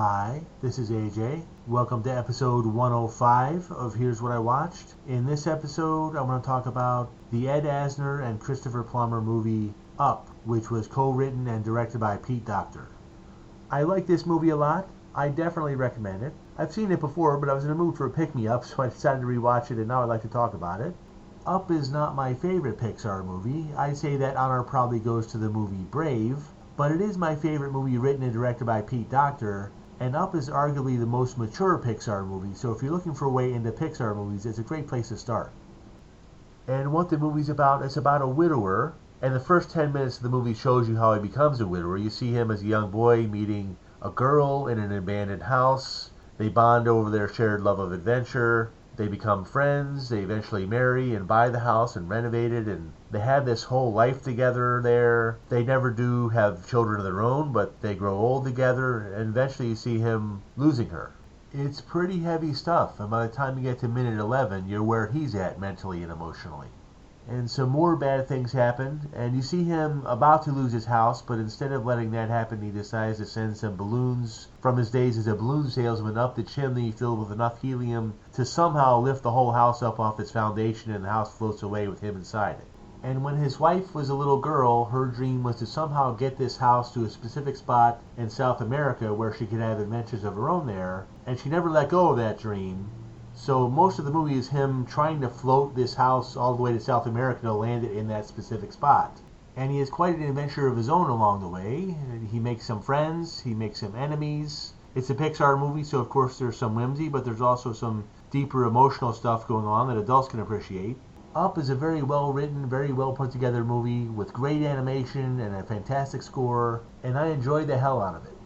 Hi, this is AJ. Welcome to episode 105 of Here's What I Watched. In this episode, I want to talk about the Ed Asner and Christopher Plummer movie Up, which was co-written and directed by Docter. I like this movie a lot. I definitely recommend it. I've seen it before, but I was in a mood for a pick-me-up, so I decided to rewatch it, and now I'd like to talk about it. Up is not my favorite Pixar movie. I'd say that honor probably goes to the movie Brave, but it is my favorite movie written and directed by Docter, and Up is arguably the most mature Pixar movie, so if you're looking for a way into Pixar movies, it's a great place to start. And what the movie's about, it's about a widower, and the first 10 minutes of the movie shows you how he becomes a widower. You see him as a young boy meeting a girl in an abandoned house. They bond over their shared love of adventure. They become friends, they eventually marry and buy the house and renovate it, and they have this whole life together there. They never do have children of their own, but they grow old together, and eventually you see him losing her. It's pretty heavy stuff, and by the time you get to minute 11, you're where he's at mentally and emotionally. And some more bad things happen, and you see him about to lose his house, but instead of letting that happen, he decides to send some balloons from his days as a balloon salesman up the chimney filled with enough helium to somehow lift the whole house up off its foundation, and the house floats away with him inside it. And when his wife was a little girl, her dream was to somehow get this house to a specific spot in South America where she could have adventures of her own there, and she never let go of that dream. So most of the movie is him trying to float this house all the way to South America to land it in that specific spot. And he has quite an adventure of his own along the way. He makes some friends, he makes some enemies. It's a Pixar movie, so of course there's some whimsy, but there's also some deeper emotional stuff going on that adults can appreciate. Up is a very well written, very well put together movie with great animation and a fantastic score, and I enjoyed the hell out of it.